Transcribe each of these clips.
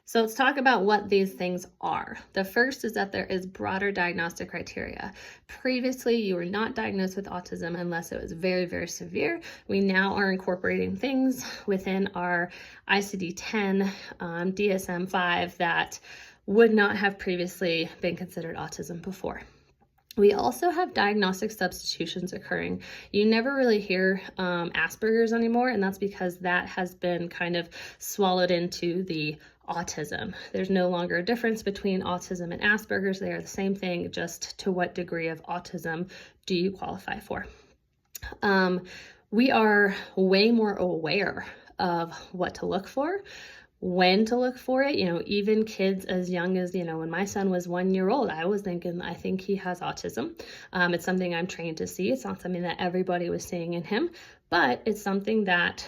So let's talk about what these things are. The first is that there is broader diagnostic criteria. Previously, you were not diagnosed with autism unless it was very, very severe. We now are incorporating things within our ICD-10, DSM-5 that would not have previously been considered autism before. We also have diagnostic substitutions occurring. You never really hear Asperger's anymore, and that's because that has been kind of swallowed into the autism. There's no longer a difference between autism and Asperger's. They are the same thing, just to what degree of autism do you qualify for. We are way more aware of what to look for, when to look for it. Even kids as young as, when my son was 1 year old, I was thinking, I think he has autism. It's something I'm trained to see. It's not something that everybody was seeing in him, but it's something that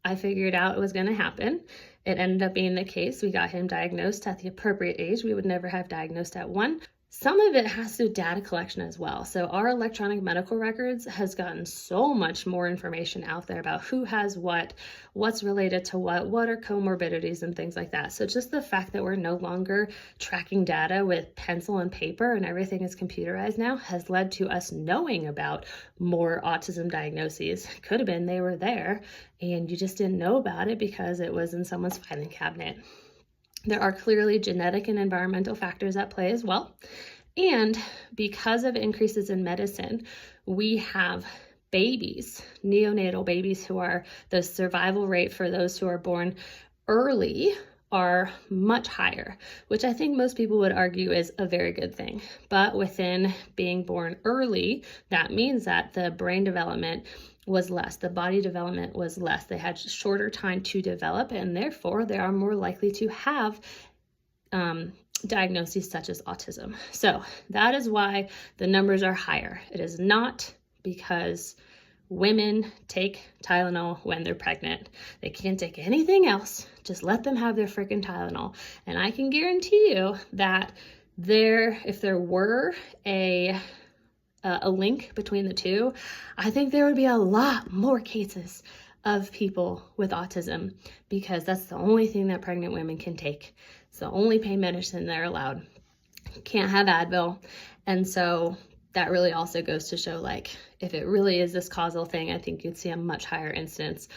I figured out it was going to happen. It ended up being the case. We got him diagnosed at the appropriate age. We would never have diagnosed at 1. Some of it has to do with data collection as well. So our electronic medical records has gotten so much more information out there about who has what's related to what are comorbidities and things like that. So just the fact that we're no longer tracking data with pencil and paper and everything is computerized now has led to us knowing about more autism diagnoses. Could have been they were there and you just didn't know about it because it was in someone's filing cabinet. There are clearly genetic and environmental factors at play as well. And because of increases in medicine, we have babies, neonatal babies, who are the survival rate for those who are born early are much higher, which I think most people would argue is a very good thing. But within being born early, that means that the brain development was less, the body development was less. They had shorter time to develop, and therefore they are more likely to have diagnoses such as autism. So that is why the numbers are higher. It is not because women take Tylenol when they're pregnant. They can't take anything else. Just let them have their freaking Tylenol. And I can guarantee you that if there were a link between the two, I think there would be a lot more cases of people with autism, because that's the only thing that pregnant women can take. It's the only pain medicine they're allowed. Can't have Advil. And so that really also goes to show, if it really is this causal thing, I think you'd see a much higher incidence